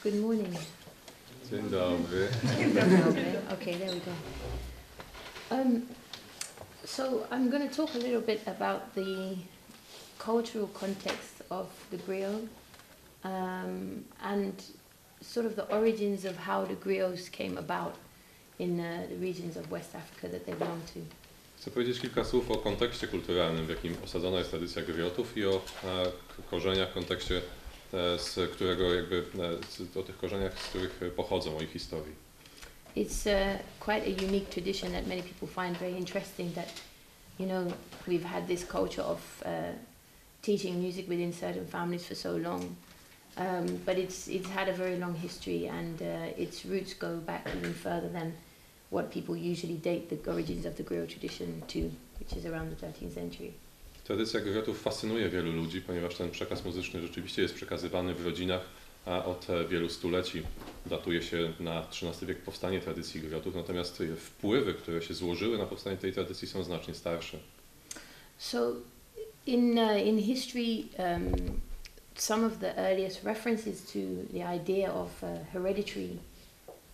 Good morning. Dzień dobry. Okay, there we go. So I'm going to talk a little bit about the cultural context of the griot and sort of the origins of how the griots came about in the regions of West Africa that they belong to. Chcę powiedzieć kilka słów o kontekście kulturalnym, w jakim osadzona jest tradycja griotów i o korzeniach, kontekście, z którego o tych korzeniach, z których pochodzą, o ich historii. It's quite a unique tradition that many people find very interesting, that, you know, we've had this culture of teaching music within certain families for so long, but it's had a very long history, and its roots go back even further than what people usually date the origins of the griot tradition to, which is around the 13th century. Tradycja griotów fascynuje wielu ludzi, ponieważ ten przekaz muzyczny rzeczywiście jest przekazywany w rodzinach od wielu stuleci. Datuje się na XIII wiek powstanie tradycji griotów, natomiast wpływy, które się złożyły na powstanie tej tradycji, są znacznie starsze. So in history, some of the earliest references to the idea of hereditary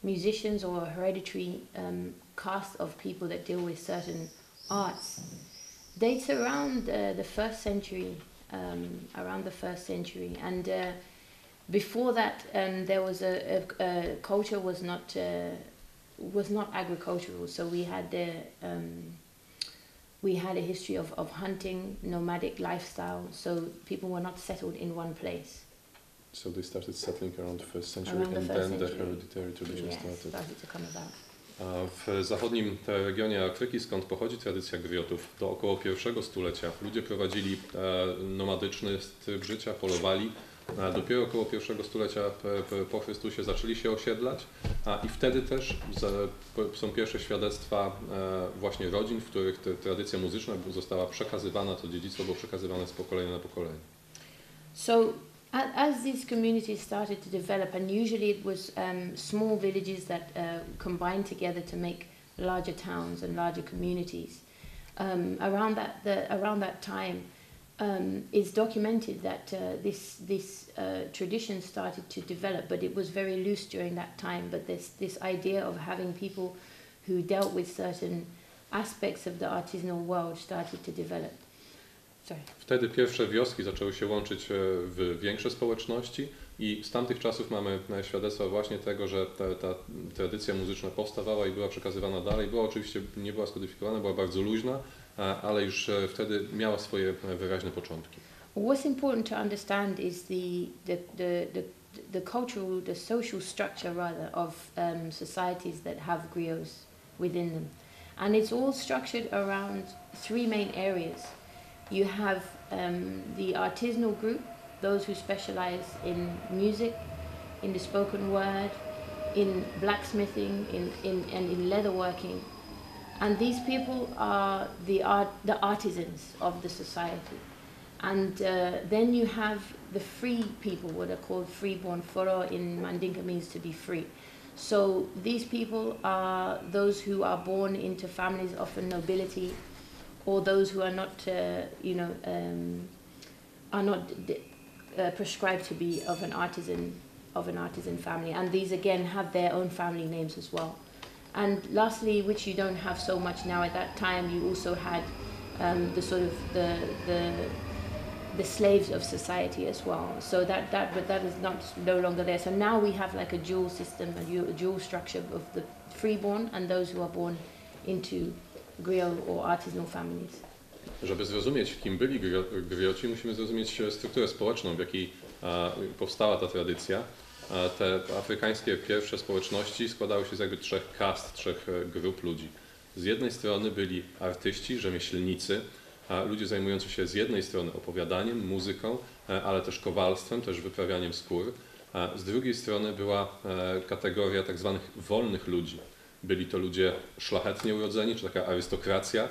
musicians or hereditary caste of people that deal with certain arts dates around the first century, and before that there was a culture was not agricultural, so we had a history of hunting, nomadic lifestyle, so people were not settled in one place. So they started settling around the first century, and then the hereditary tradition started to come about. W zachodnim regionie Afryki, skąd pochodzi tradycja griotów, do około pierwszego stulecia ludzie prowadzili nomadyczny styl życia, polowali. Dopiero około pierwszego stulecia po Chrystusie zaczęli się osiedlać, i wtedy też są pierwsze świadectwa właśnie rodzin, w których tradycja muzyczna została przekazywana, to dziedzictwo było przekazywane z pokolenia na pokolenie. So as these communities started to develop, and usually it was small villages that combined together to make larger towns and larger communities, around that time, it's documented that this tradition started to develop, but it was very loose during that time. But this idea of having people who dealt with certain aspects of the artisanal world started to develop. Sorry. Wtedy pierwsze wioski zaczęły się łączyć w większe społeczności i z tamtych czasów mamy świadectwa właśnie tego, że ta tradycja muzyczna powstawała i była przekazywana dalej. Była oczywiście, nie była skodyfikowana, była bardzo luźna, ale już wtedy miała swoje wyraźne początki. What's important to understand is the cultural, the social structure rather of societies that have griots within them, and it's all structured around three main areas. You have the artisanal group, those who specialize in music, in the spoken word, in blacksmithing, and in leatherworking. And these people are the artisans of the society. And then you have the free people, what are called freeborn. Foro in Mandinka means to be free. So these people are those who are born into families, often nobility, or those who are not, prescribed to be of an artisan family. And these again have their own family names as well. And lastly, which you don't have so much now, at that time you also had the sort of the slaves of society as well. So that is no longer there. So now we have like a dual system, a dual structure of the freeborn and those who are born into griot or artisanal families. Żeby zrozumieć, kim byli grioci, musimy zrozumieć strukturę społeczną, w jakiej powstała ta tradycja. Te afrykańskie pierwsze społeczności składały się z jakby trzech kast, trzech grup ludzi. Z jednej strony byli artyści, rzemieślnicy, ludzie zajmujący się z jednej strony opowiadaniem, muzyką, ale też kowalstwem, też wyprawianiem skór. Z drugiej strony była kategoria tak zwanych wolnych ludzi. Byli to ludzie szlachetnie urodzeni, czy taka arystokracja,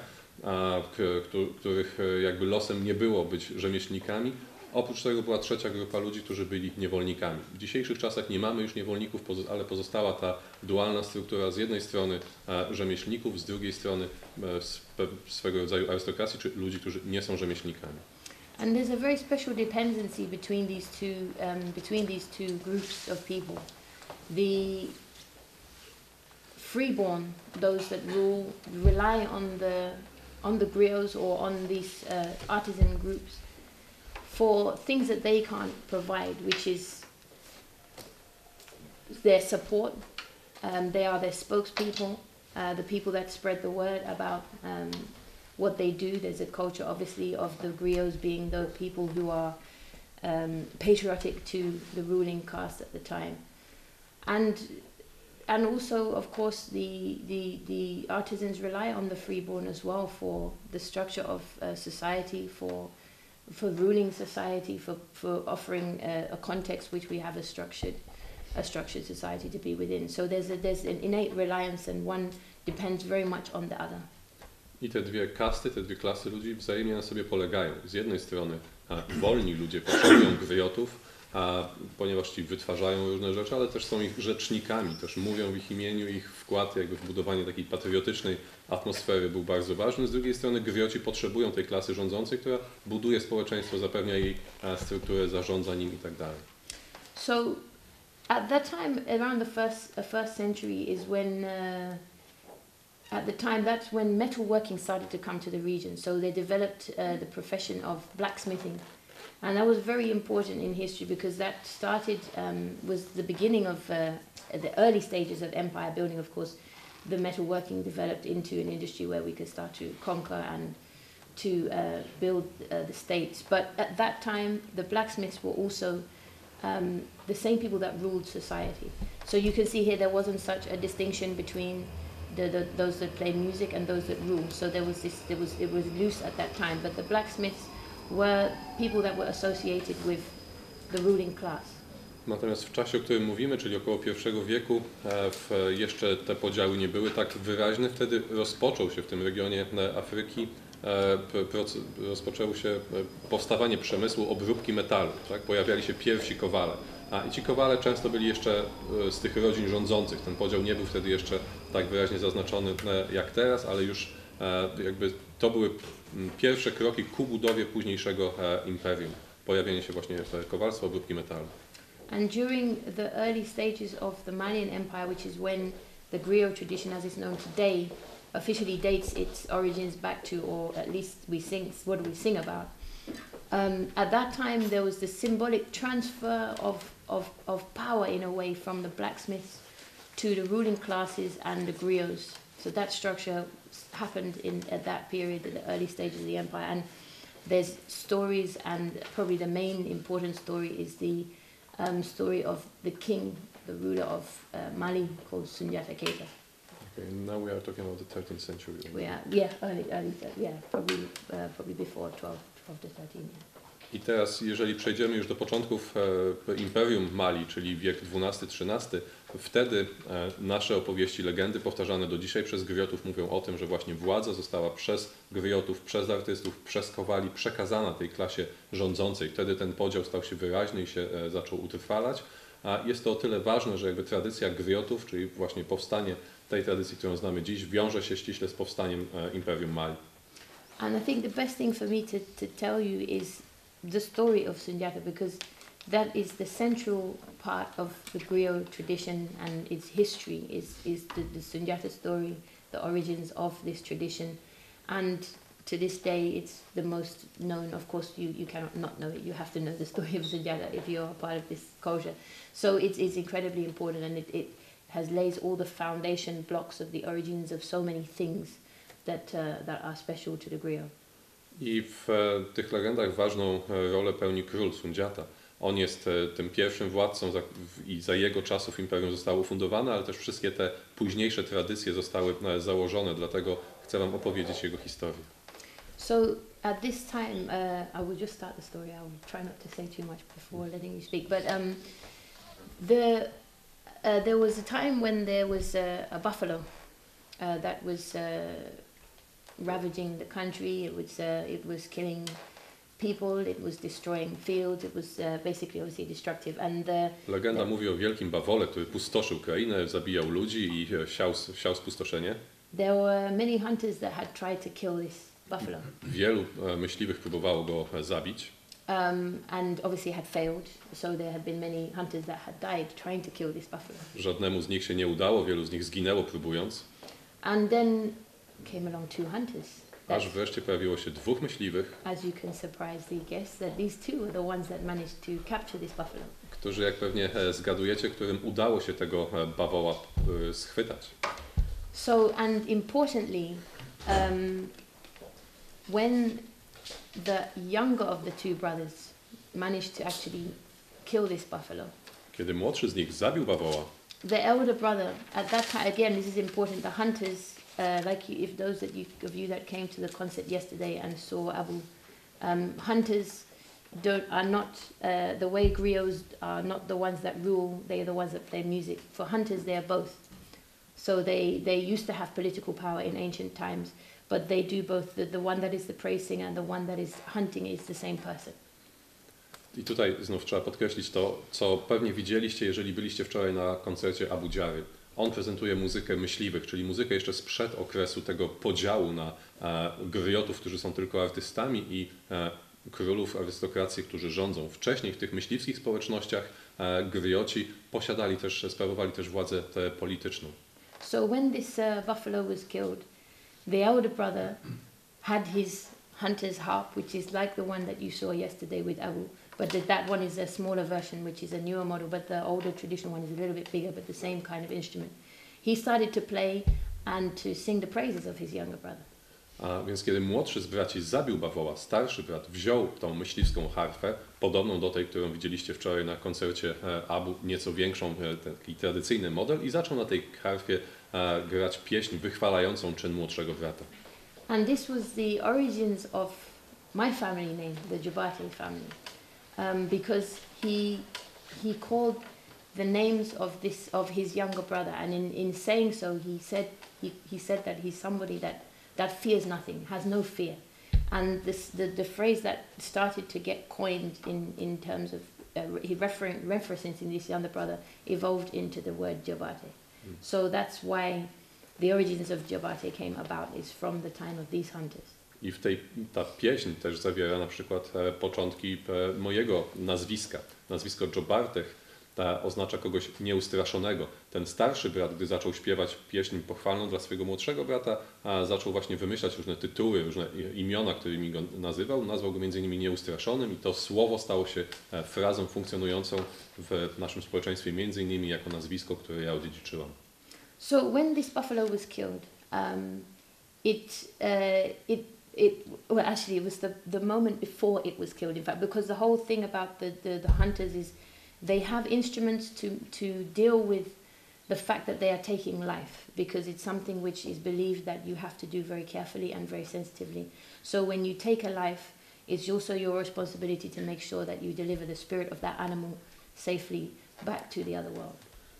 których jakby losem nie było być rzemieślnikami. Oprócz tego była trzecia grupa ludzi, którzy byli niewolnikami. W dzisiejszych czasach nie mamy już niewolników, ale pozostała ta dualna struktura z jednej strony rzemieślników, z drugiej strony swego rodzaju arystokracji, czy ludzi, którzy nie są rzemieślnikami. And there's a very special dependency between these two groups of people. The freeborn, those that rule, rely on the griots or on these artisan groups for things that they can't provide, which is their support. They are their spokespeople, the people that spread the word about what they do. There's a culture, obviously, of the griots being the people who are patriotic to the ruling caste at the time. And also, of course, the artisans rely on the freeborn as well for the structure of society, for ruling society, for offering a context which we have a structured society to be within. So there's an innate reliance, and one depends very much on the other. I te dwie kasty, te dwie klasy ludzi wzajemnie na sobie polegają. Z jednej strony wolni ludzie potrzebują gryotów, ponieważ ci wytwarzają różne rzeczy, ale też są ich rzecznikami, też mówią w ich imieniu, ich wkład jakby w budowanie takiej patriotycznej atmosfery był bardzo ważny. Z drugiej strony grioci potrzebują tej klasy rządzącej, która buduje społeczeństwo, zapewnia jej strukturę, zarządza nim i tak dalej. So at that time, around the first century is when at the time that's when metalworking started to come to the region. So they developed the profession of blacksmithing. And that was very important in history because that started, was the beginning of the early stages of empire building. Of course, the metalworking developed into an industry where we could start to conquer and to build the states. But at that time, the blacksmiths were also the same people that ruled society. So you can see here there wasn't such a distinction between those that played music and those that ruled. So it was loose at that time. But the blacksmiths were people that were associated with the ruling class. Natomiast w czasie, o którym mówimy, czyli około I wieku, jeszcze te podziały nie były tak wyraźne. Wtedy rozpoczął się w tym regionie Afryki, rozpoczęło się powstawanie przemysłu obróbki metalu. Tak? Pojawiali się pierwsi kowale. I ci kowale często byli jeszcze z tych rodzin rządzących. Ten podział nie był wtedy jeszcze tak wyraźnie zaznaczony jak teraz, ale już jakby to były pierwsze kroki ku budowie późniejszego imperium. Pojawienie się właśnie kowalstwa, obróbki metalu. And during the early stages of the Malian Empire, which is when the griot tradition as it's known today officially dates its origins back to, or at least what do we sing about? At that time there was the symbolic transfer of power in a way from the blacksmiths to the ruling classes and the griots. So that structure happened at that period, at the early stages of the empire. And there's stories, and probably the main important story is the story of the king, the ruler of Mali, called Sundiata Keita. Okay, now we are talking about the 13th century. Probably before 12 to 13. Yeah. I teraz, jeżeli przejdziemy już do początków Imperium Mali, czyli wiek XII-XIII, wtedy nasze opowieści, legendy powtarzane do dzisiaj przez griotów mówią o tym, że właśnie władza została przez griotów, przez artystów, przez kowali przekazana tej klasie rządzącej. Wtedy ten podział stał się wyraźny i się zaczął utrwalać. A jest to o tyle ważne, że jakby tradycja griotów, czyli właśnie powstanie tej tradycji, którą znamy dziś, wiąże się ściśle z powstaniem Imperium Mali. And I think the best thing for me to tell you is the story of Sundiata, because that is the central part of the griot tradition and its history is the Sundiata story, the origins of this tradition. And to this day it's the most known. Of course you cannot not know it, you have to know the story of Sundiata if you're a part of this culture. So it's incredibly important, and it lays all the foundation blocks of the origins of so many things that are special to the griot. I w tych legendach ważną rolę pełni król Sundiata. On jest tym pierwszym władcą i za jego czasów imperium zostało ufundowane, ale też wszystkie te późniejsze tradycje zostały założone, dlatego chcę wam opowiedzieć jego historię. So at this time, I will just start the story. I will try not to say too much before letting you speak. But there was a time when there was a buffalo that was ravaging the country. It was killing people. It was destroying fields. It was basically obviously destructive. And legenda mówi o wielkim bawole, który pustoszył krainę, zabijał ludzi i siał spustoszenie. There were many hunters that had tried to kill this buffalo. Wielu myśliwych próbowało go zabić. and obviously had failed. So there had been many hunters that had died trying to kill this buffalo. Żadnemu z nich się nie udało, wielu z nich zginęło próbując. And then came along two hunters. Aż wreszcie pojawiło się dwóch myśliwych, as you can surprise the guests, that these two are the ones that managed to capture this buffalo. Którzy, jak pewnie zgadujecie, którym udało się tego bawoła schwytać. So, and importantly, when the younger of the two brothers managed to actually kill this buffalo, Kiedy młodszy z nich zabił bawoła, the elder brother, at that time, again, this is important, the hunters, if those of you that came to the concert yesterday and saw Abu, hunters are not, the way griots are not the ones that rule, they are the ones that play music. For hunters, they are both. So they used to have political power in ancient times, but they do both. The one that is the praise singer and the one that is hunting is the same person. I tutaj znów trzeba podkreślić to, co pewnie widzieliście, jeżeli byliście wczoraj na koncercie Abu Dziary. On prezentuje muzykę myśliwych, czyli muzykę jeszcze sprzed okresu tego podziału na griotów, którzy są tylko artystami i królów arystokracji, którzy rządzą. Wcześniej w tych myśliwskich społecznościach grioci posiadali też, sprawowali też władzę polityczną. So when this buffalo was killed, the elder brother had his hunter's harp, which is like the one that you saw yesterday with Abu, but that one is a smaller version, which is a newer model, but the older traditional one is a little bit bigger, but the same kind of instrument. He started to play and to sing the praises of his younger brother. A więc kiedy młodszy z braci zabił bawoła, starszy brat wziął tą myśliwską harfę, podobną do tej, którą widzieliście wczoraj na koncercie Abu, nieco większą, taki tradycyjny model, i zaczął na tej harfie grać pieśń wychwalającą czyn młodszego brata. And this was the origins of my family name, the Jobarteh family, because he called the names of his younger brother, and in saying so, he said that he's somebody that fears nothing, has no fear, and the phrase that started to get coined in terms of referencing this younger brother evolved into the word Jobarteh. So that's why the origins of Jobarteh came about, is from the time of these hunters. I ta pieśń też zawiera na przykład początki mojego nazwiska. Nazwisko Jobarteh oznacza kogoś nieustraszonego. Ten starszy brat, gdy zaczął śpiewać pieśń pochwalną dla swojego młodszego brata, zaczął właśnie wymyślać różne tytuły, różne imiona, którymi go nazywał. Nazwał go m.in. nieustraszonym i to słowo stało się frazą funkcjonującą w naszym społeczeństwie m.in. jako nazwisko, które ja odziedziczyłam. So when this buffalo was killed, well, actually, it was the moment before it was killed, in fact, because the whole thing about the hunters is they have instruments to deal with the fact that they are taking life, because it's something which is believed that you have to do very carefully and very sensitively. So when you take a life, it's also your responsibility to make sure that you deliver the spirit of that animal safely back to the other world.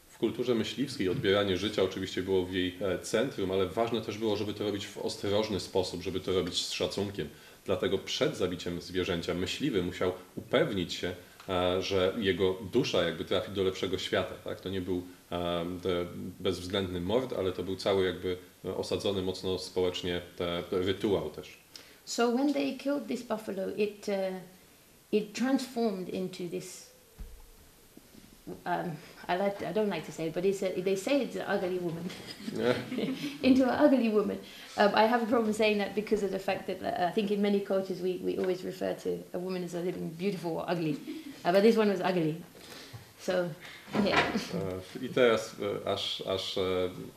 W kulturze myśliwskiej odbieranie życia oczywiście było w jej centrum, ale ważne też było, żeby to robić w ostrożny sposób, żeby to robić z szacunkiem. Dlatego przed zabiciem zwierzęcia myśliwy musiał upewnić się, że jego dusza jakby trafi do lepszego świata. Tak? To nie był bezwzględny mord, ale to był cały jakby osadzony mocno społecznie rytuał też. So when they killed this buffalo, it transformed into this. I don't like to say it, but they say it's an ugly woman. Into an ugly woman. I have a problem saying that because of the fact that I think in many cultures we always refer to a woman as either being beautiful or ugly. But this one was ugly. So, yeah. I teraz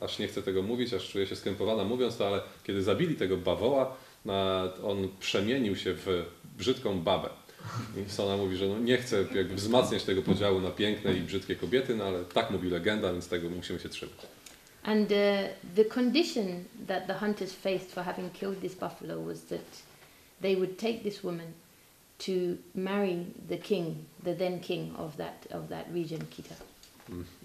aż nie chcę tego mówić, aż czuję się skrępowana mówiąc to, ale kiedy zabili tego bawoła, on przemienił się w brzydką babę. I Sona mówi, że nie chce jakby wzmacniać tego podziału na piękne i brzydkie kobiety, no ale tak mówi legenda, więc tego musimy się trzymać. And the condition that the hunters faced for having killed this buffalo was that they would take this woman to marry the king, the then king of that region, Kita.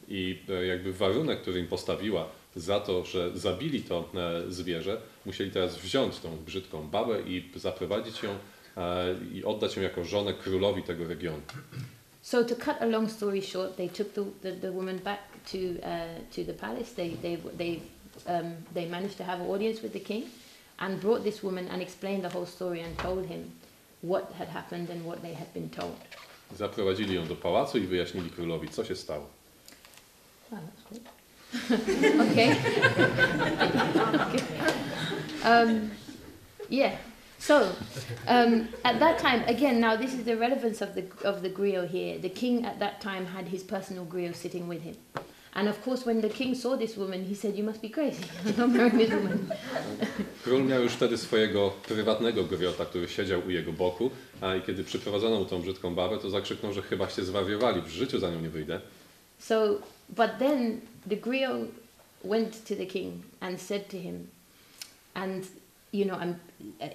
I jakby warunek, który im postawiła za to, że zabili to zwierzę, musieli teraz wziąć tą brzydką babę i zaprowadzić ją i oddać ją jako żonę królowi tego regionu. So to cut a long story short, they took the woman back to the palace. They managed to have an audience with the king and brought this woman and explained the whole story and told him what had happened and what they had been told. Zaprowadzili ją do pałacu i wyjaśnili królowi, co się stało. Wow, that's good. Okay. Yeah. So, at that time, again, now this is the relevance of the griot here. The king at that time had his personal griot sitting with him. And of course, when the king saw this woman, he said, "You must be crazy. Don't marry this woman." Król miał już wtedy swojego prywatnego griota, który siedział u jego boku, i kiedy przyprowadzono mu tą brzydką babę, to zakrzyknął, że chyba się zwariowali, w życiu za nią nie wyjdę. So, but then the griot went to the king and said to him, and you know,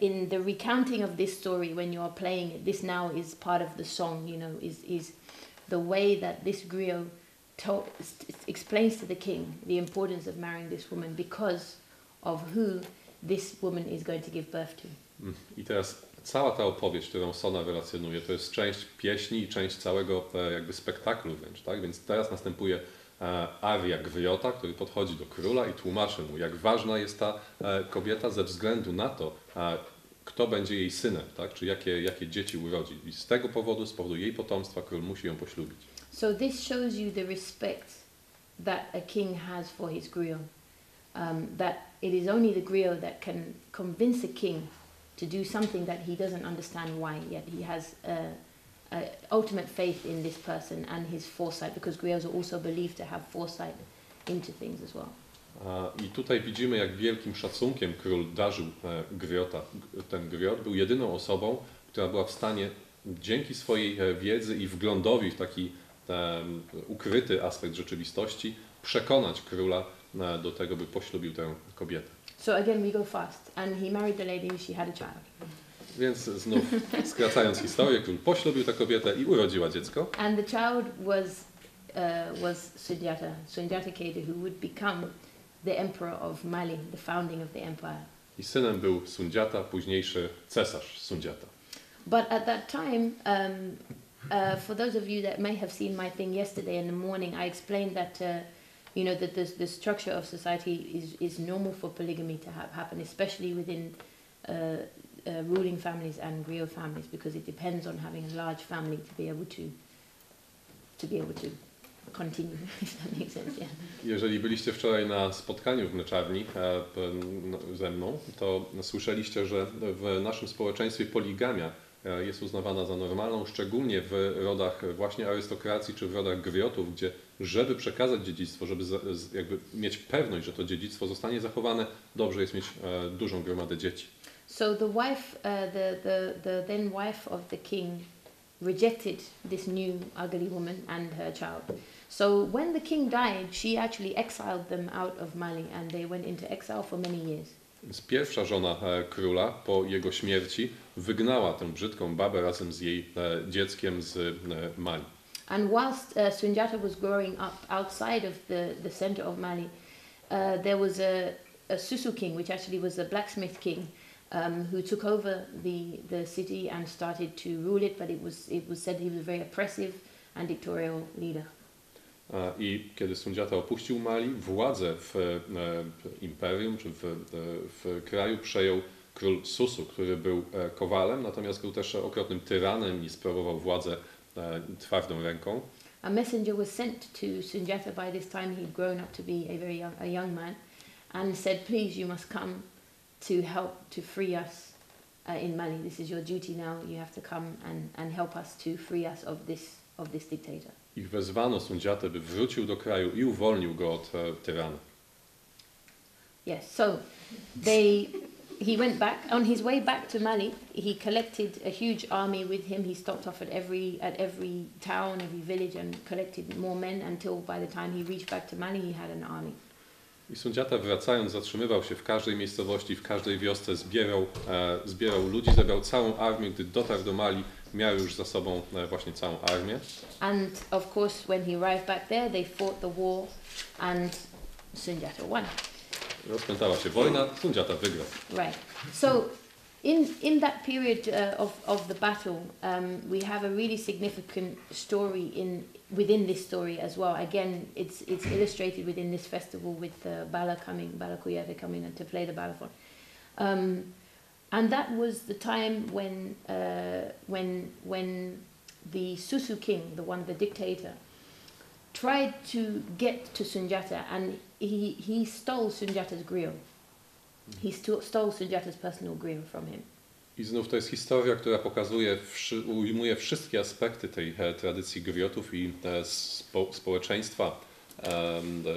in the recounting of this story, when you are playing it, this now is part of the song, you know, is the way that this griot explains to the king the importance of marrying this woman because of who this woman is going to give birth to. I teraz cała ta opowieść, którą Sona relacjonuje, to jest część pieśni i część całego jakby spektaklu wręcz, tak? Więc teraz następuje aria griota, który podchodzi do króla i tłumaczy mu, jak ważna jest ta kobieta ze względu na to, kto będzie jej synem, tak? Czy jakie dzieci urodzi. I z tego powodu, z powodu jej potomstwa, król musi ją poślubić. So this shows you the respect that a king has for his griot. That it is only the griot that can convince a king to do something that he doesn't understand why, yet he has ultimate faith in this person and his foresight, because griots are also believed to have foresight into things as well. I tutaj widzimy, jak wielkim szacunkiem król darzył griota. Ten griot był jedyną osobą, która była w stanie dzięki swojej wiedzy i wglądowi w taki ukryty aspekt rzeczywistości przekonać króla do tego, by poślubił tę kobietę. So again we go fast, and he married the lady, she had a child. Więc znów skracając historię, król poślubił tę kobietę i urodziła dziecko. And the child was Sunjata Keita, who would become the emperor of Mali, the founding of the empire. I synem był Sunjata, późniejszy cesarz Sunjata. But at that time, for those of you that may have seen my thing yesterday in the morning, I explained that you know that the structure of society is normal for polygamy to happen, especially within ruling families and griot families, because it depends on having a large family to be able to continue, if that makes sense, yeah. Jeżeli byliście wczoraj na spotkaniu w mleczarni ze mną, to słyszeliście, że w naszym społeczeństwie poligamia jest uznawana za normalną, szczególnie w rodach właśnie arystokracji czy w rodach griotów, gdzie żeby przekazać dziedzictwo, żeby jakby mieć pewność, że to dziedzictwo zostanie zachowane, dobrze jest mieć dużą gromadę dzieci. So the wife, the then wife of the king rejected this new ugly woman and her child. So when the king died, she actually exiled them out of Mali and they went into exile for many years. Więc pierwsza żona króla po jego śmierci wygnała tę brzydką babę razem z jej dzieckiem z Mali. And whilst Sunjata was growing up outside of the center of Mali, there was a Susu king, which actually was a blacksmith king, who took over the city and started to rule it, but it was said he was a very oppressive and dictatorial leader. I kiedy Sunjata opuścił Mali, władzę w imperium czy w kraju przejął król Susu, który był kowalem, natomiast był też okropnym tyranem i sprawował władzę twardą ręką. A messenger was sent to Sunjata. By this time he'd grown up to be a young man, and said, "Please, you must come to help to free us in Mali. This is your duty now. You have to come and help us to free us of this dictator." I wezwano Sunjatę, by wrócił do kraju i uwolnił go od tyrana. Yes, so he went back. On his way back to Mali, he collected a huge army with him. He stopped off at every town, every village, and collected more men until by the time he reached back to Mali, he had an army. I Sunjata, wracając, zatrzymywał się w każdej miejscowości, w każdej wiosce, zbierał ludzi, zebrał całą armię. Gdy dotarł do Mali, miał już za sobą właśnie całą armię. And of course, when he arrived back there, they fought the war, and Sunjata won. Rozpętała się wojna, Sunjata wygrał. Right. So, in that period of the battle, we have a really significant story within this story as well. Again, it's illustrated within this festival with Bala Kuyata coming to play the balafon. And that was the time when the Susu king, the dictator, tried to get to Sunjata, and he stole Sunjata's griot. He stole Sunjata's personal griot from him. I znów to jest historia, która pokazuje, ujmuje wszystkie aspekty tej tradycji griotów i społeczeństwa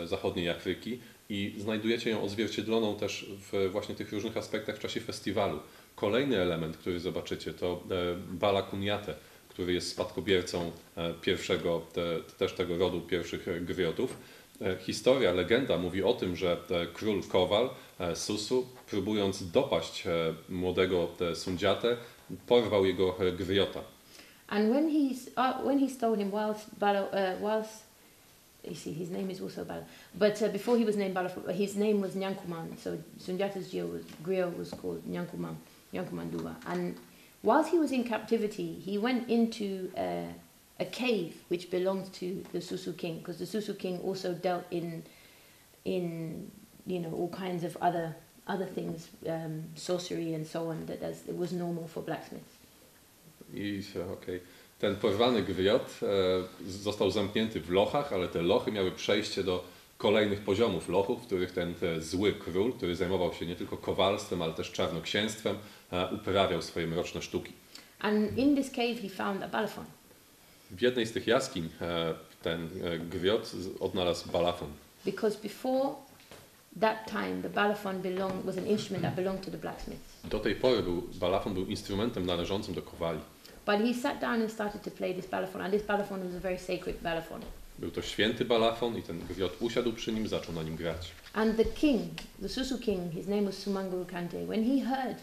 zachodniej Afryki i znajdujecie ją odzwierciedloną też w właśnie tych różnych aspektach w czasie festiwalu. Kolejny element, który zobaczycie, to Bala Kunyate, który jest spadkobiercą pierwszego, też tego rodu pierwszych griotów. Historia, legenda mówi o tym, że król Kowal, Susu, próbując dopaść młodego Sunjatę, porwał jego griota. And when he stole him whilst you see his name is also Bala, but before he was named Bala, his name was Nyankuman. So Sunjata's griot was called Nyankuman Duba. And whilst he was in captivity, he went into a cave which belonged to the Susu king, because the Susu king also dealt in all kinds of other things, sorcery and so on, that it was normal for blacksmiths. Ten porwany griot został zamknięty w lochach, ale te lochy miały przejście do kolejnych poziomów lochów, w których ten zły król, który zajmował się nie tylko kowalstwem, ale też czarnoksięstwem, uprawiał swoje mroczne sztuki. And in this cave he found a balafon. W jednej z tych jaskiń ten griot odnalazł balafon. Because before that time the balafon was an instrument that belonged to the blacksmiths. Do tej pory balafon był instrumentem należącym do kowali. But he sat down and started to play this balafon, and this balafon was a very sacred balafon. Był to święty balafon i ten griot usiadł przy nim, zaczął na nim grać. And the king, the Susu king, his name was Sumanguru Kante, when he heard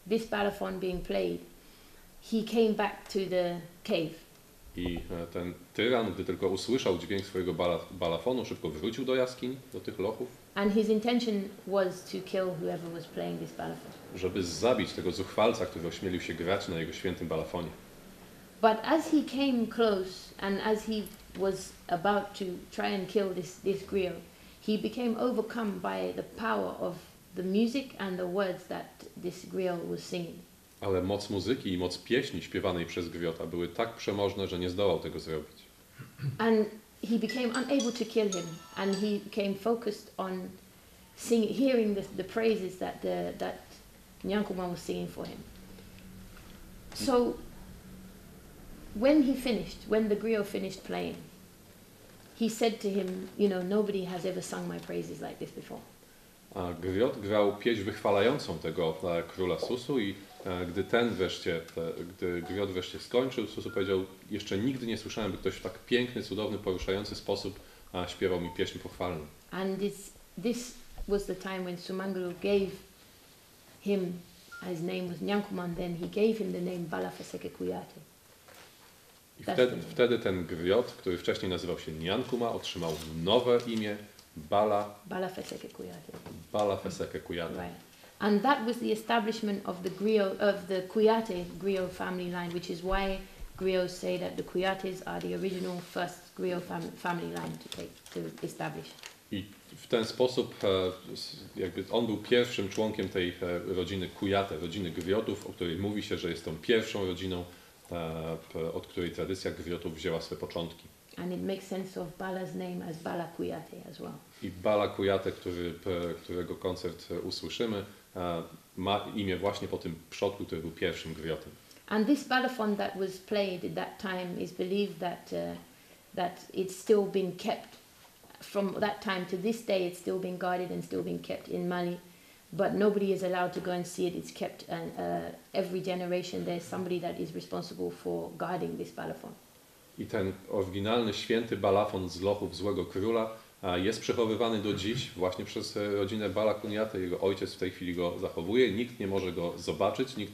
this balafon being played, he came back to the cave. I ten tyran, gdy tylko usłyszał dźwięk swojego balafonu, szybko wrócił do jaskiń, do tych lochów. And his intention was to kill whoever was playing this balafon. Żeby zabić tego zuchwalca, który ośmielił się grać na jego świętym balafonie. But as he came close and as he was about to try and kill this griot, he became overcome by the power of the music and the words that this griot was singing. Ale moc muzyki i moc pieśni śpiewanej przez griota były tak przemożne, że nie zdołał tego zrobić. And he became unable to kill him, and he became focused on hearing the praises that Nyankuman was singing for him. So when the griot finished playing, he said to him, nobody has ever sung my praises like this before. A griot grał pieśń wychwalającą tego króla Susu i gdy griot wreszcie skończył, Susu powiedział: jeszcze nigdy nie słyszałem, by ktoś w tak piękny, cudowny, poruszający sposób śpiewał mi pieśń pochwalną. And this was the time when Sumanguru gave him, his name was Nyankuman, then he gave him the name Bala Feseke Kuyate. I wtedy ten griot, który wcześniej nazywał się Nyankuma, otrzymał nowe imię Bala Feseke Kuyate. Bala Feseke Kuyate. Right. And that was the establishment of the Kuyate griot family line, which is why griots say that the Kuyates are the original first griot family line to establish. I w ten sposób on był pierwszym członkiem tej rodziny Kuyate, rodziny griotów, o której mówi się, że jest tą pierwszą rodziną, od której tradycja griotów wzięła swe początki. And it makes sense of Bala's name as Bala Kuyate as well. I Bala Kuyate, którego koncert usłyszymy, ma imię właśnie po tym przodku, który był pierwszym griotem. And this balafon that was played at that time is believed that it's still been kept from that time to this day. It's still been guarded and still been kept in Mali, but nobody is allowed to go and see it. It's kept, and every generation there's somebody that is responsible for guarding this balafon. I ten oryginalny święty balafon z lochów złego króla jest przechowywany do dziś właśnie przez rodzinę Bala Kunyate. Jego ojciec w tej chwili go zachowuje. Nikt nie może go zobaczyć, nikt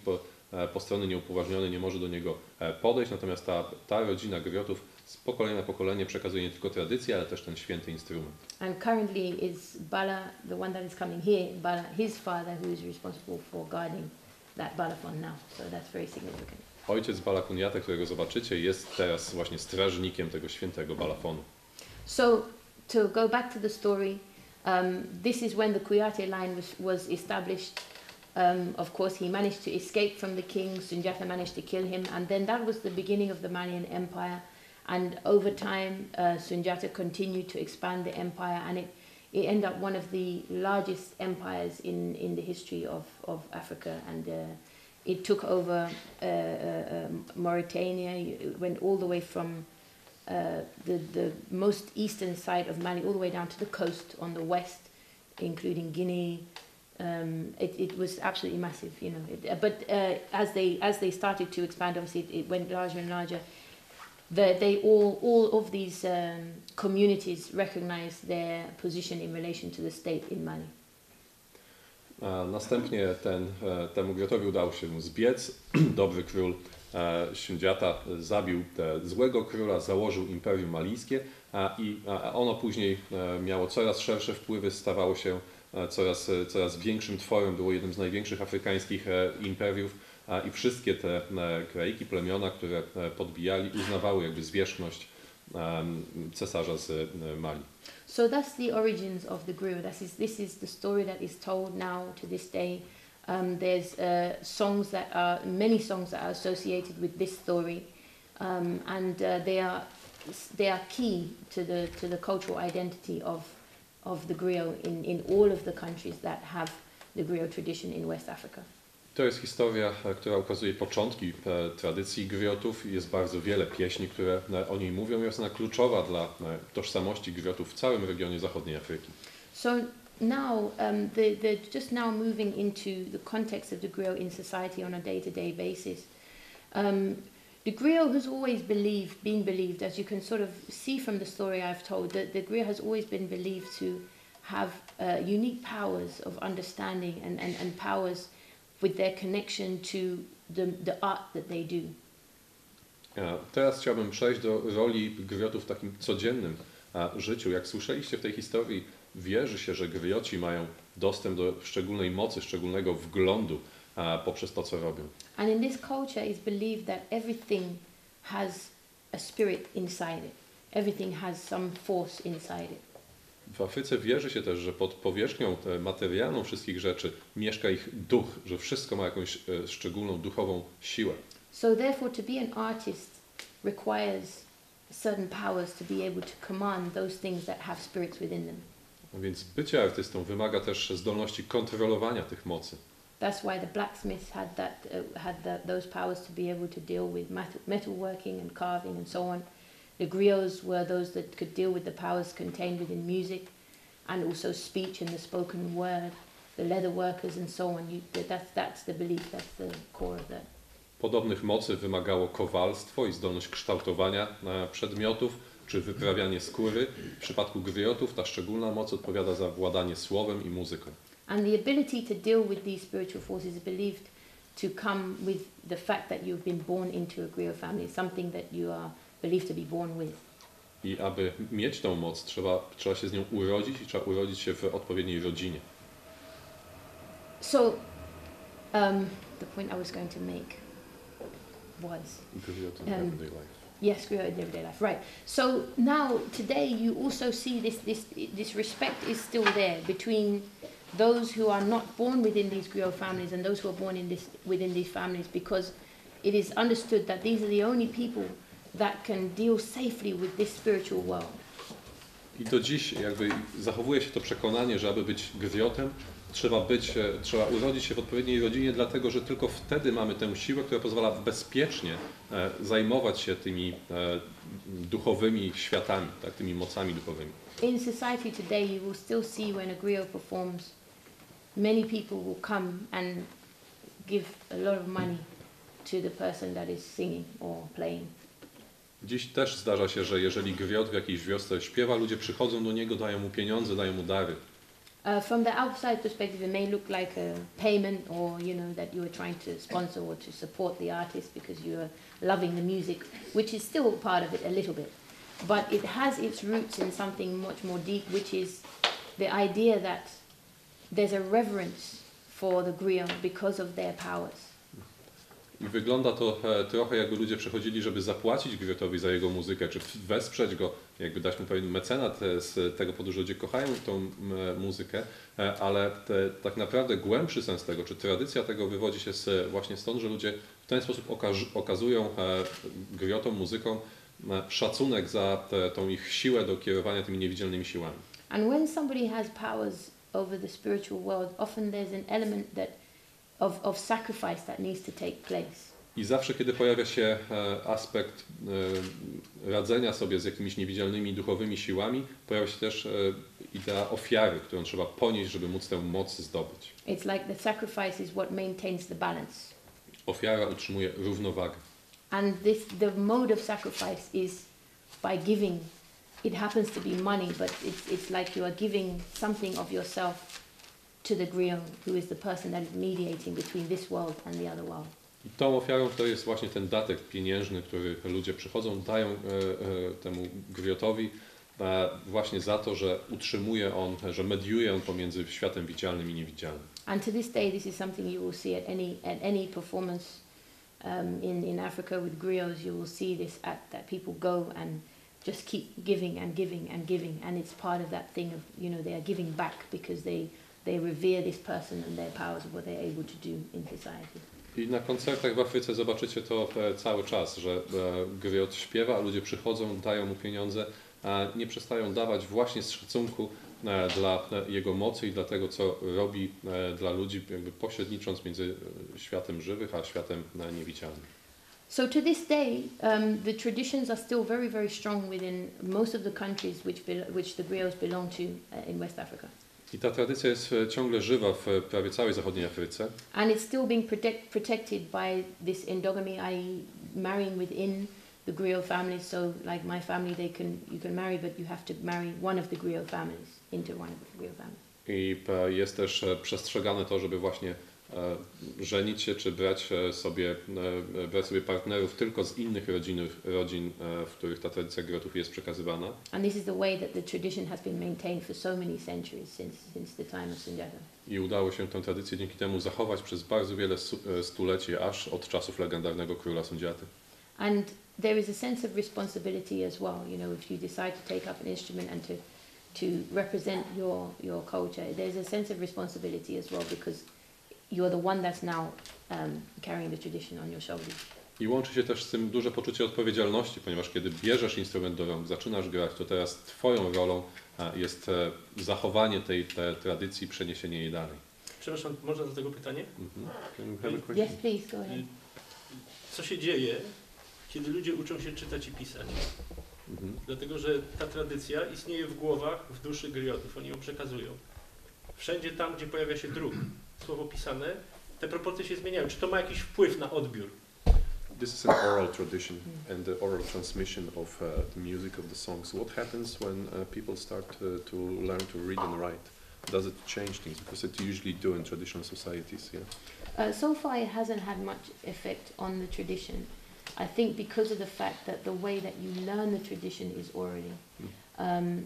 po stronie nieupoważniony nie może do niego podejść. Natomiast ta rodzina griotów z pokolenia na pokolenie przekazuje nie tylko tradycję, ale też ten święty instrument. And currently is Bala, the one that is coming here, Bala, his father, who is responsible for guarding that balafon now. So that's very significant. Ojciec Bala Kunyate, którego zobaczycie, jest teraz właśnie strażnikiem tego świętego balafonu. So to go back to the story, this is when the Kuyate line was established Of course, he managed to escape from the king. Sunjata managed to kill him, and then that was the beginning of the Malian Empire. And over time, Sunjata continued to expand the empire, and it ended up one of the largest empires in the history of Africa. And it took over Mauritania. It went all the way from the most eastern side of Mali all the way down to the coast on the west, including Guinea. It was absolutely massive, you know. But as they started to expand, obviously it went larger and larger. All of these communities recognized their position in relation to the state in Mali. Następnie temu griotowi udało się zbiec. Dobry król Sunjata zabił złego króla, założył imperium malijskie i ono później miało coraz szersze wpływy, stawało się coraz większym tworem, było jednym z największych afrykańskich imperiów i wszystkie te kraiki, plemiona, które podbijali, uznawały jakby zwierzchność cesarza z Mali. So that's the origins of the griot. This is the story that is told now to this day. There's many songs that are associated with this story, and they are key to the cultural identity of the griot in all of the countries that have the griot tradition in West Africa. To jest historia, która ukazuje początki tradycji griotów. Jest bardzo wiele pieśni, które o niej mówią. Jest ona kluczowa dla tożsamości griotów w całym regionie zachodniej Afryki. So now, just now moving into the context of the griot in society on a day-to-day basis. The griot has always been believed, as you can sort of see from the story I've told, that the griot has always been believed to have unique powers of understanding and powers with their connection to the art that they do. Teraz chciałbym przejść do roli griotów w takim codziennym życiu. Jak słyszeliście w tej historii, wierzy się, że grioci mają dostęp do szczególnej mocy, szczególnego wglądu poprzez to, co robią. And in this culture it's believed that everything has a spirit inside it. Everything has some force inside it. W Afryce wierzy się też, że pod powierzchnią materialną wszystkich rzeczy mieszka ich duch, że wszystko ma jakąś szczególną duchową siłę. So therefore to be an artist requires certain powers to be able to command those things that have spirits within them. Więc bycie artystą wymaga też zdolności kontrolowania tych mocy. That's why the blacksmiths had those powers to be able to deal with metalworking and carving and so on. The griots were those that could deal with the powers contained within music and also speech and the spoken word. The leather workers and so on. That's the belief. That's the core of that. Podobnych mocy wymagało kowalstwo i zdolność kształtowania przedmiotów czy wyprawianie skóry. W przypadku griotów ta szczególna moc odpowiada za władanie słowem i muzyką. And the ability to deal with these spiritual forces is believed to come with the fact that you've been born into a griot family, something that you are believed to be born with. I aby mieć tą moc, trzeba się z nią urodzić i trzeba urodzić się w odpowiedniej rodzinie. So, the point I was going to make was Griot in everyday life. Yes, griot in everyday life. Right. So now today you also see this respect is still there between those who are not born within these griot families and those who are born within these families, because it is understood that these are the only people that can deal safely with this spiritual world. I do dziś jakby zachowuje się to przekonanie, że aby być griotem, trzeba urodzić się w odpowiedniej rodzinie, dlatego że tylko wtedy mamy tę siłę, która pozwala bezpiecznie zajmować się tymi duchowymi światami, tak, tymi mocami duchowymi. In society today you will still see when a griot performs, many people will come and give a lot of money to the person that is singing or playing. Dziś też zdarza się, że jeżeli griot w jakiejś wiosce śpiewa, ludzie przychodzą do niego, dają mu pieniądze, dają mu dary. From the outside perspective, it may look like a payment, or that you are trying to sponsor or to support the artist because you are loving the music, which is still part of it a little bit. But it has its roots in something much more deep, which is the idea that there's a reverence for the griot because of their powers. I wygląda to trochę jakby ludzie przychodzili, żeby zapłacić griotowi za jego muzykę, czy wesprzeć go, jakby dać mu pewien mecenat z tego powodu, że ludzie kochają tą muzykę, ale tak naprawdę głębszy sens tego, czy tradycja tego wywodzi się właśnie stąd, że ludzie w ten sposób okazują griotom, muzykom szacunek za tą ich siłę do kierowania tymi niewidzialnymi siłami. And when somebody has powers over the spiritual world, often there's an element of sacrifice that needs to take place. I zawsze, kiedy pojawia się aspekt radzenia sobie z jakimiś niewidzialnymi duchowymi siłami, pojawia się też idea ofiary, którą trzeba ponieść, żeby móc tę moc zdobyć. It's like the sacrifice is what maintains the balance. Ofiara utrzymuje równowagę. And the mode of sacrifice is by giving. It happens to be money, but it's like you are giving something of yourself to the griot, who is the person that is mediating between this world and the other world. I tą ofiarą to jest właśnie ten datek pieniężny, który ludzie przychodzą, dają temu griotowi właśnie za to, że utrzymuje on, że mediuje on pomiędzy światem widzialnym i niewidzialnym. And to this day, this is something you will see at any performance in Africa with griots. You will see this that people go and just keep giving and giving and giving, and it's part of that thing of, you know, they are giving back because they revere this person and their powers of what they're able to do in society. I na koncertach w Afryce zobaczycie to cały czas, że griot śpiewa, a ludzie przychodzą, dają mu pieniądze, a nie przestają dawać właśnie z szacunku dla jego mocy i dla tego, co robi dla ludzi, jakby pośrednicząc między światem żywych a światem niewidzialnym. So to this day, the traditions are still very, very strong within most of the countries which the griots belong to in West Africa. I ta tradycja jest ciągle żywa w prawie całej zachodniej Afryce. And it's still being protected by this endogamy, i.e. marrying within the griot families. So like my family, you can marry, but you have to marry one of the griot families into one of the griot families. I jest też przestrzegane to, żeby właśnie żenić się, czy brać sobie partnerów tylko z innych rodzin, w których ta tradycja griotów jest przekazywana. And this is the way that the tradition has been maintained for so many centuries since the time of Sunjata. I udało się tę tradycję dzięki temu zachować przez bardzo wiele stuleci, aż od czasów legendarnego króla Sunjaty. And there is a sense of responsibility as well. You know, if you decide to take up an instrument and to represent your culture, there's a sense of responsibility as well, because you're the one that's now carrying the tradition on your shoulders. I łączy się też z tym duże poczucie odpowiedzialności, ponieważ kiedy bierzesz instrument do rąk, zaczynasz grać, to teraz twoją rolą jest zachowanie tej tradycji, przeniesienie jej dalej. Przepraszam, można do tego pytanie? Yes, please, go ahead. Co się dzieje, kiedy ludzie uczą się czytać i pisać? Dlatego, że ta tradycja istnieje w głowach, w duszy griotów, oni ją przekazują. Wszędzie tam, gdzie pojawia się druk, słowo pisane, te proporcje się zmieniają. Czy to ma jakiś wpływ na odbiór? This is an oral tradition and the oral transmission of the music of the songs. What happens when people start to learn to read and write? Does it change things? Because it usually do in traditional societies, yeah? So far it hasn't had much effect on the tradition. I think because of the fact that the way that you learn the tradition is orally.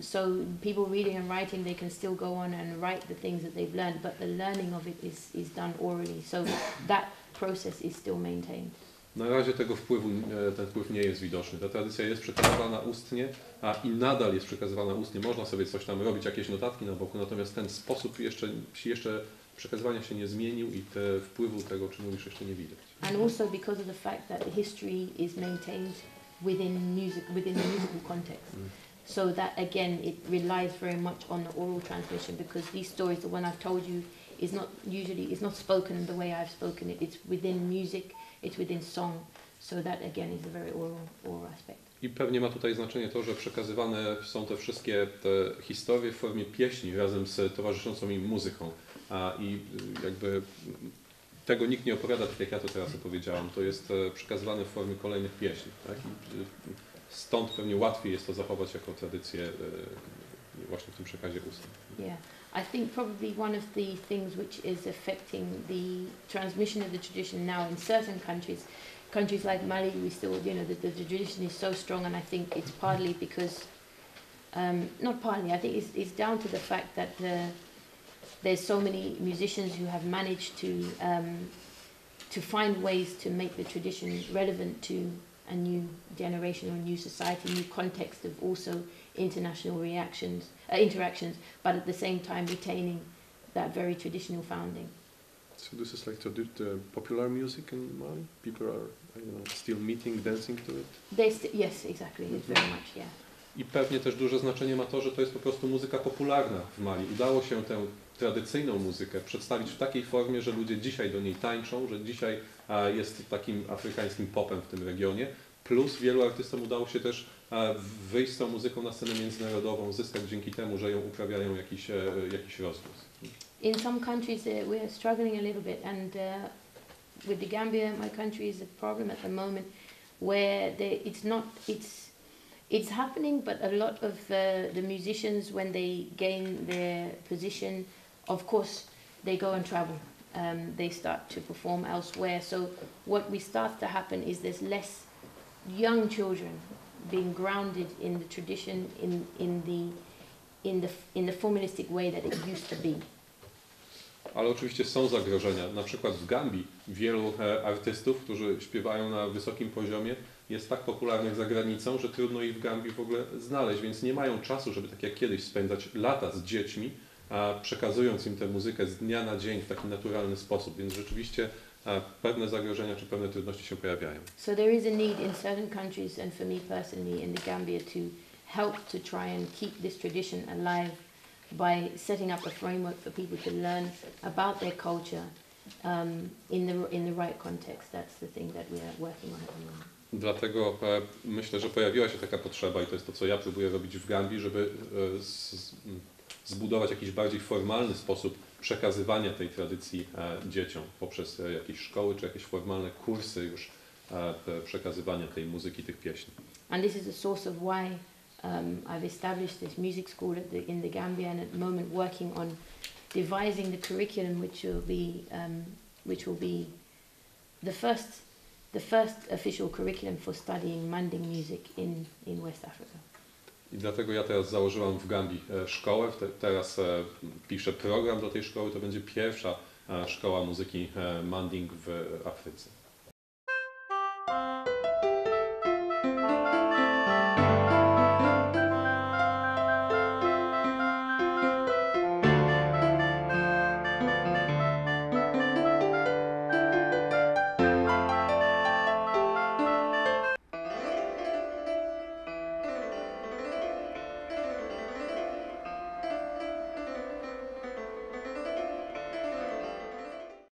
So people reading and writing, they can still go on and write the things that they've learned, but the learning of it is done orally. So that process is still maintained. Na razie ten wpływ nie jest widoczny. Ta tradycja jest przekazywana ustnie, i nadal jest przekazywana ustnie. Można sobie coś tam robić, jakieś notatki na boku, natomiast ten sposób jeszcze przekazywania się nie zmienił i wpływu tego, czym mówisz, jeszcze nie widać. And also because of the fact that the history is maintained within the musical context. So that again, it relies very much on the oral transmission, because these stories, the one I've told you, is not spoken the way I've spoken it. It's within music, it's within song. So that again is a very oral aspect. I pewnie ma tutaj znaczenie to, że przekazywane są te wszystkie historie w formie pieśni razem z towarzyszącą im muzyką. I jakby tego nikt nie opowiada tak, jak ja to teraz opowiedziałam. To jest przekazywane w formie kolejnych pieśni. Tak? I stąd pewnie łatwiej jest to zachować jako tradycję właśnie w tym przekazie ustnym. Yeah, I think probably one of the things which is affecting the transmission of the tradition now in certain countries like Mali, we still, you know, the tradition is so strong, and I think it's partly because, not partly, I think it's down to the fact that there's so many musicians who have managed to find ways to make the tradition relevant to a new generation or new society, new context of also international interactions, but at the same time retaining that very traditional founding. So this is like the popular music in Mali? People are, I don't know, still meeting, dancing to it? Yes, exactly. It's very much, yeah. I pewnie też duże znaczenie ma to, że to jest po prostu muzyka popularna w Mali. Udało się tę tradycyjną muzykę przedstawić w takiej formie, że ludzie dzisiaj do niej tańczą, że dzisiaj jest takim afrykańskim popem w tym regionie. Plus wielu artystom udało się też wyjść z tą muzyką na scenę międzynarodową, zyskać dzięki temu, że ją uprawiają jakiś rozgłos. In some countries we're struggling a little bit, and with the Gambia, my country, is a problem at the moment where it's happening, but a lot of the musicians, when they gain their position, of course, they go and travel. They start to perform elsewhere. So what starts to happen is there's less young children being grounded in the tradition, in the formalistic way that it used to be. Ale oczywiście są zagrożenia. Na przykład w Gambii wielu artystów, którzy śpiewają na wysokim poziomie, jest tak popularnych za granicą, że trudno ich w Gambii w ogóle znaleźć, więc nie mają czasu, żeby tak jak kiedyś spędzać lata z dziećmi, przekazując im tę muzykę z dnia na dzień w taki naturalny sposób, więc rzeczywiście pewne zagrożenia czy pewne trudności się pojawiają. So there is a need in certain countries, and for me personally in the Gambia, to help to try and keep this tradition alive by setting up a framework for people to learn about their culture in the right context. That's the thing that we are working on at the moment. Dlatego myślę, że pojawiła się taka potrzeba i to jest to, co ja próbuję robić w Gambii, żeby zbudować jakiś bardziej formalny sposób przekazywania tej tradycji dzieciom poprzez jakieś szkoły czy jakieś formalne kursy już przekazywania tej muzyki, tych pieśni. And this is a source of why I've established this music school in the Gambia, and at the moment working on devising the curriculum which will be the first official curriculum for studying Manding music in West Africa. I dlatego ja teraz założyłam w Gambii szkołę, teraz piszę program do tej szkoły, to będzie pierwsza szkoła muzyki Manding w Afryce.